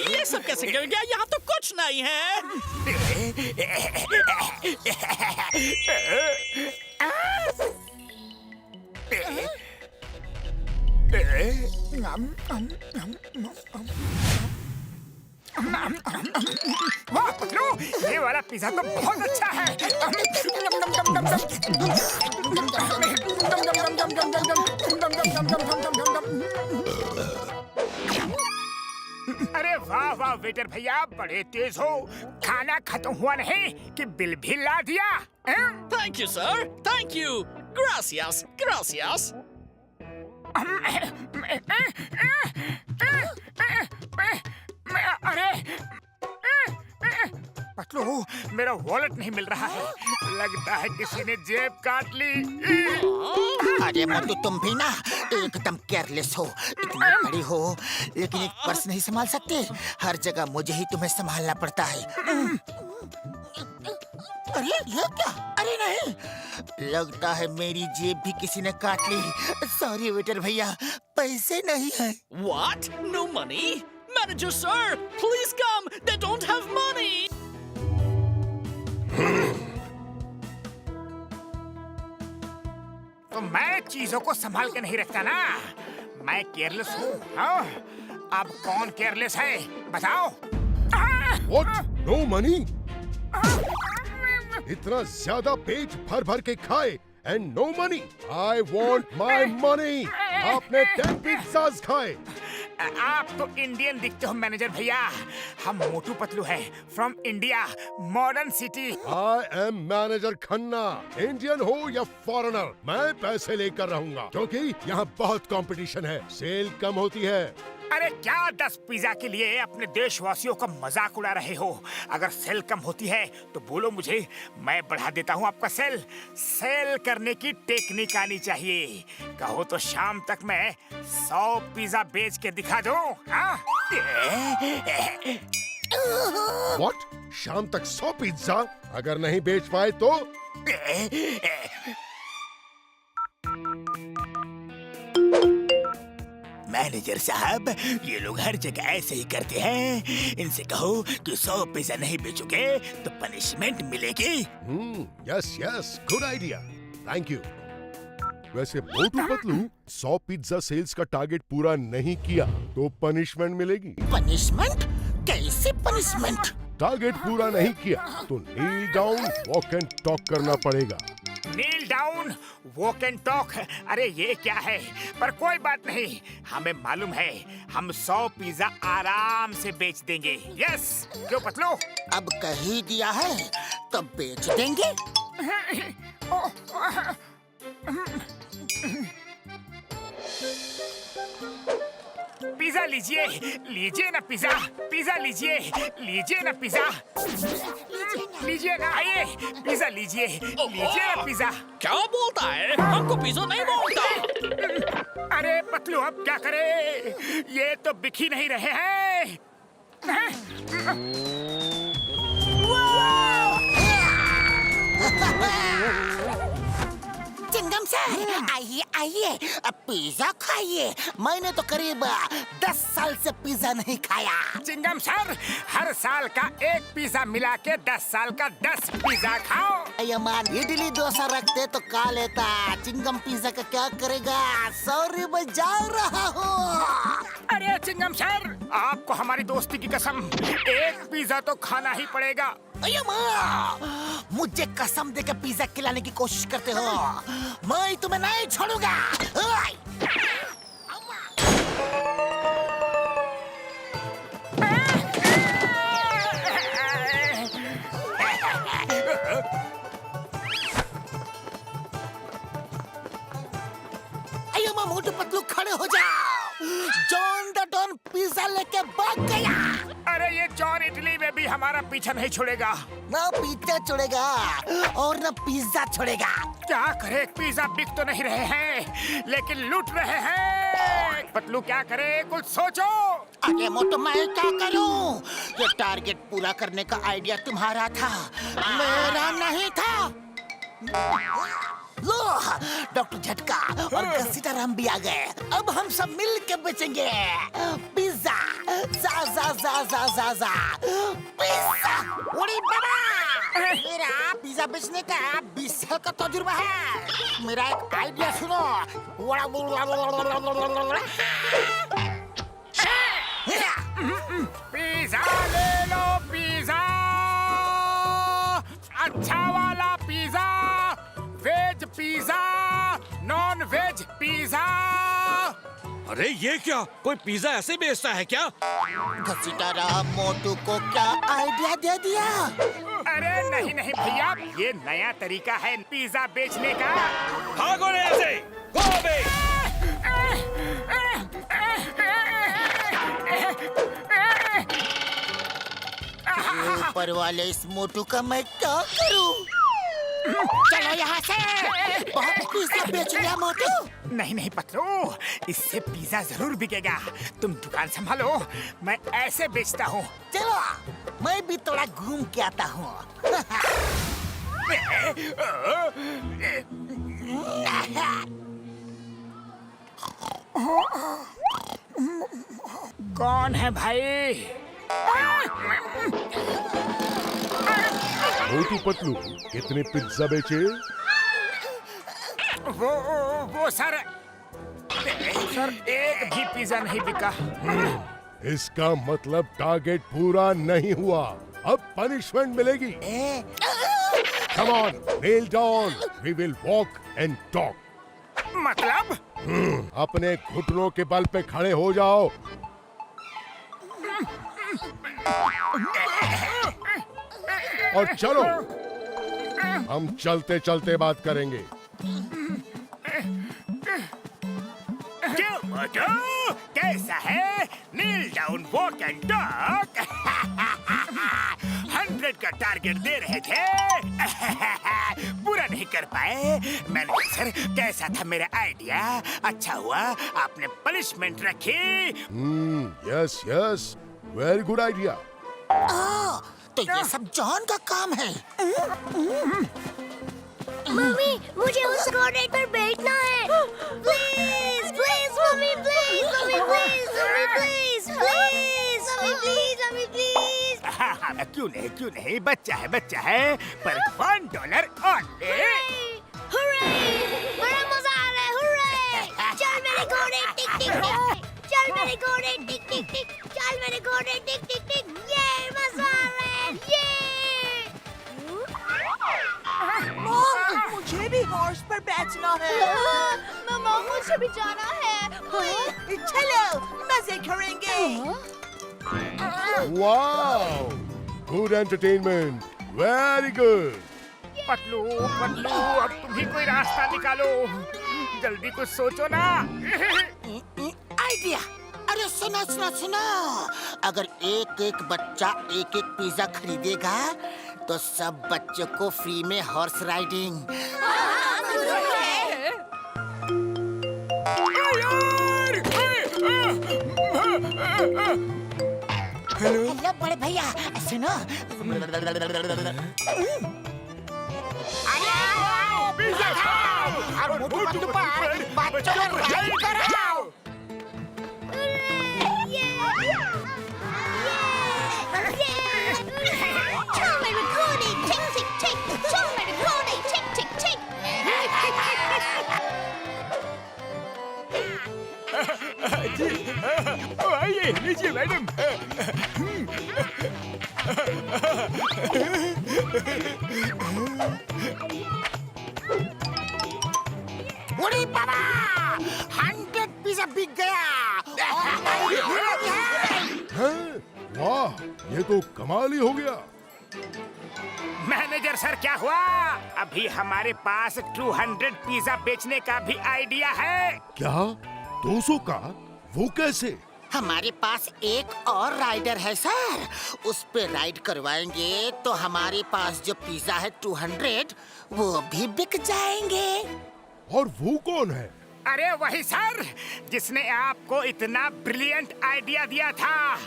ये सब कैसे गिर गया? यहाँ तो कुछ नहीं है। वाह पतलू, ये वाला पिज़्ज़ा तो बहुत अच्छा है। अरे वाह वाह वेटर भैया, बड़े तेज हो। खाना खत्म हुआ नहीं कि बिल भी ला दिया। Thank you, sir. Thank you. Gracias. Gracias. अरे पतलू, मेरा वॉलेट नहीं मिल रहा है। लगता है किसी ने जेब काट ली। अरे मोटू, तुम भी ना एकदम केयरलेस हो। इतनी बड़ी हो लेकिन एक पर्स नहीं संभाल सकते। हर जगह मुझे ही तुम्हें संभालना पड़ता है। अरे ये क्या? अरे नहीं, लगता है मेरी जेब भी किसी ने काट ली। सॉरी वेटर भैया, पैसे नहीं है। What? No money? Manager, sir, please come. They don't have money. तो मैं चीजों को संभाल के नहीं रखता ना। मैं केयरलेस हूँ। हाँ? अब कौन केयरलेस है बताओ? What? No money? इतना ज्यादा पेट भर भर के खाए and no money? I want my money. आपने 10 पिज़्ज़ास खाए। आप तो इंडियन दिखते हो मैनेजर भैया। हम मोटू पतलू हैं, from India, modern city. I am manager Khanna. Indian हो या फॉरेनर, मैं पैसे लेकर रहूंगा क्योंकि यहाँ बहुत कंपटीशन है। सेल कम होती है। अरे क्या 10 पिज़्ज़ा के लिए अपने देशवासियों का मजाक उड़ा रहे हो? अगर सेल कम होती है तो बोलो मुझे, मैं बढ़ा देता हूँ आपका सेल। सेल करने की टेक्निक आनी चाहिए। कहो तो शाम तक मैं 100 पिज़्ज़ा बेच के दिखा दूँ। हाँ? What? शाम तक 100 पिज़्ज़ा? अगर नहीं बेच पाए तो? मैनेजर साहब, ये लोग हर जगह ऐसे ही करते हैं। इनसे कहो कि 100 पिज़्ज़ा नहीं बेचोगे तो पनिशमेंट मिलेगी। Yes yes, good idea, thank you. वैसे मोटू पतलू, 100 पिज़्ज़ा सेल्स का टारगेट पूरा नहीं किया तो पनिशमेंट मिलेगी। पनिशमेंट? कैसे पनिशमेंट? टारगेट पूरा नहीं किया तो नील डाउन वॉक एंड टॉक करना पड़ेगा। नील डाउन वॉक एंड टॉक? अरे ये क्या है? पर कोई बात नहीं, हमें मालूम है, हम 100 पिज़्ज़ा आराम से बेच देंगे। यस, क्यों पतलू? अब कह ही दिया है तो बेच देंगे। पिज़्ज़ा लीजिए, लीजिए ना पिज़्ज़ा, पिज़्ज़ा लीजिए, लीजिए ना पिज़्ज़ा, लीजिए ना, आइए पिज़्ज़ा लीजिए, लीजिए ना पिज़्ज़ा। क्या बोलता है? हमको पिज़्ज़ा नहीं बोलता। अरे पतलू, अब क्या करें? ये तो बिक ही नहीं रहे हैं। चिंगम सर, आइए आइए, अब पिज़्ज़ा खाइए। मैंने तो करीब 10 साल से पिज़्ज़ा नहीं खाया। चिंगम सर, हर साल का एक पिज़्ज़ा मिला के 10 साल का 10 पिज़्ज़ा खाओ। यमान इडली डोसा रखते तो खा लेता। चिंगम पिज़्ज़ा का क्या करेगा? सॉरी, मैं जा रहा हूँ। अरे चिंगम सर, आपको हमारी दोस्ती की कसम, एक पिज़्ज़ा तो खाना ही पड़ेगा। मुझे कसम देकर पिज़्ज़ा खिलाने की कोशिश करते हो? मैं तुम्हें नहीं छोड़ूंगा। मोटू पतलू खड़े हो जाओ। जॉन द डॉन पिज्जा लेके भाग गया। अरे ये जॉन इटली में भी हमारा पीछा नहीं छोड़ेगा। ना पिज्जा छोड़ेगा और ना पिज्जा छोड़ेगा। क्या करे, पिज्जा बिक तो नहीं रहे हैं लेकिन लूट रहे हैं। पतलू क्या करे, कुछ सोचो। अरे मोटू मैं क्या करूं? ये टारगेट पूरा करने का आइडिया तुम्हारा था, मेरा नहीं था। लो, डॉक्टर झटका और घसीटाराम भी आ गए। अब हम सब मिल के बेचेंगे पिज्जा। जा जा जा जा जा जा पिज्जा। उड़ी बाबा, मेरा पिज्जा बेचने का 20 साल का तजुर्बा है। मेरा एक आइडिया सुनो। पिज्जा ले लो, पिज्जा अच्छा वाला pizza, veg pizza, non veg pizza. अरे ये क्या, कोई पिज्जा ऐसे बेचता है क्या? घसीटाराम मोटू को क्या आइडिया दे दिया? अरे नहीं नहीं भैया, ये नया तरीका है पिज्जा बेचने का। भागो रे ऐसे, गो अवे। ऊपर वाले इस मोटू का मैं क्या करूं? चलो यहाँ से, बहुत पिज्जा बेच लिया मोटू। नहीं नहीं पतलू, इससे पिज्जा जरूर बिकेगा। तुम दुकान संभालो, मैं ऐसे बेचता हूँ। चलो, मैं भी थोड़ा घूम के आता हूँ। कौन है भाई? मोटू पतलू कितने पिज्जा बेचे? वो सर एक भी पिज्जा नहीं बिका। इसका मतलब टारगेट पूरा नहीं हुआ। अब पनिशमेंट मिलेगी। Come on, kneel down. We will walk and talk. मतलब? अपने घुटनों के बल पे खड़े हो जाओ। और चलो, हम चलते चलते बात करेंगे। क्यों मोटू, कैसा है? नील डाउन वॉक एंड टॉक। 100 का टारगेट दे रहे थे, पूरा नहीं कर पाए। मैनेजर सर, कैसा था मेरा आइडिया? अच्छा हुआ आपने पनिशमेंट रखी। Yes yes, very good idea. तो ये सब जॉन का काम है। मम्मी, मुझे उस कोर्नेट पर बैठना है। Please please mummy, please mummy, please mummy, please please mummy, please mummy, please. क्यों नहीं, बच्चा है पर $1 ओनली। हुर्रे! बड़ा मजा आ रहा है, हुर्रे! चल मेरे घोड़े, टिक टिक टिक। चल मेरे घोड़े, टिक टिक टिक। चल मेरे घोड़े, टिक टिक टिक। ये मजा आ रहा है, ये। मॉम, मुझे भी हॉर्स पर बैठना है। मम्मा, मुझे भी जाना है। चलो, मजे करेंगे। Wow, good entertainment, very good. Patlu, अब तुम ही कोई रास्ता निकालो। जल्दी कुछ सोचो ना। आइडिया। अरे सुनो सुनो सुनो, अगर एक एक बच्चा एक एक पिज्जा खरीदेगा तो सब बच्चों को फ्री में हॉर्स राइडिंग। हेलो बड़े भैया, सुनो। पिज्जा खाओ और मोटू पतलू पर बच्चों को राइड कराओ। चल मेरे घोड़े, टिक टिक टिक। चल मेरे घोड़े, टिक टिक टिक। आइए, लीजिए मैडम। उड़ी बाबा, 100 पिज्जा बिक गया। हैं? वाह, ये तो कमाल ही हो गया। मैनेजर सर, क्या हुआ? अभी हमारे पास 200 पिज्जा बेचने का भी आइडिया है। क्या 200 का? वो कैसे? हमारे पास एक और राइडर है सर, उस पे राइड करवाएंगे तो हमारे पास जो पिज्जा है 200 वो भी बिक जाएंगे। और वो कौन है? अरे वही सर, जिसने आपको इतना ब्रिलियंट आइडिया दिया था।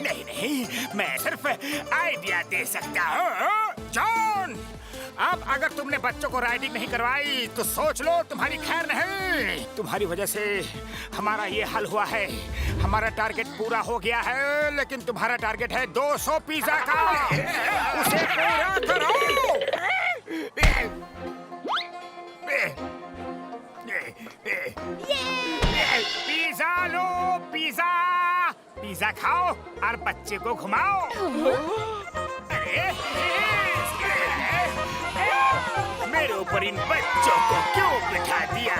नहीं नहीं, मैं सिर्फ आइडिया दे सकता हूँ। जॉन, अब अगर तुमने बच्चों को राइडिंग नहीं करवाई तो सोच लो तुम्हारी खैर नहीं। तुम्हारी वजह से हमारा ये हल हुआ है। हमारा टारगेट पूरा हो गया है, लेकिन तुम्हारा टारगेट है 200 पिज्जा का। उसे पूरा करो। पिज्जा लो, पिज्जा पिज्जा खाओ और बच्चे को घुमाओ। अरे मेरे ऊपर इन बच्चों को क्यों बिठा दिया?